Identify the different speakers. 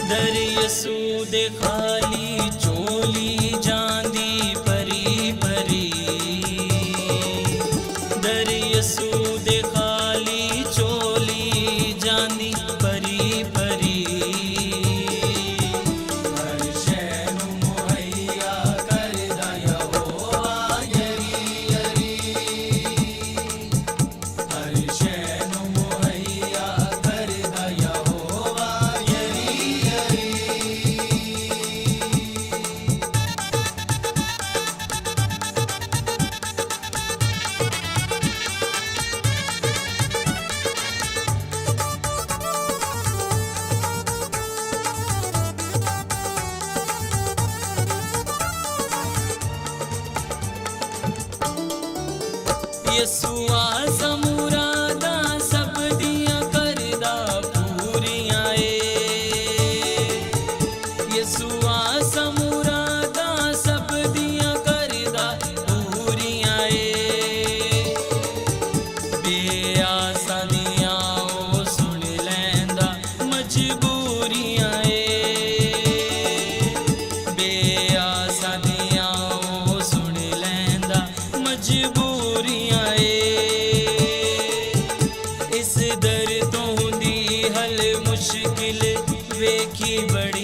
Speaker 1: दर यसू दे खाली चोली जांदी परी परी, दर यसू दे खाली चोली जांदी परी परी। हर शै नूं मुहैया करदा यहोवा यरी यरी, हर शै नूं मुहैया करदा यहोवा यरी यरी। यसू आसा मुरादां सब दियां करदा पूरियां ए, यसू आसा मुरादां सब दियां करदा पूरियां ए। बेआसा दियां ओ सुन लैंदा मजबूरियां ए, बेआसा दियां ओ सुन लैंदा मजबूरियां इस दर तो हुंदी हल मुश्किल वेखी बड़ी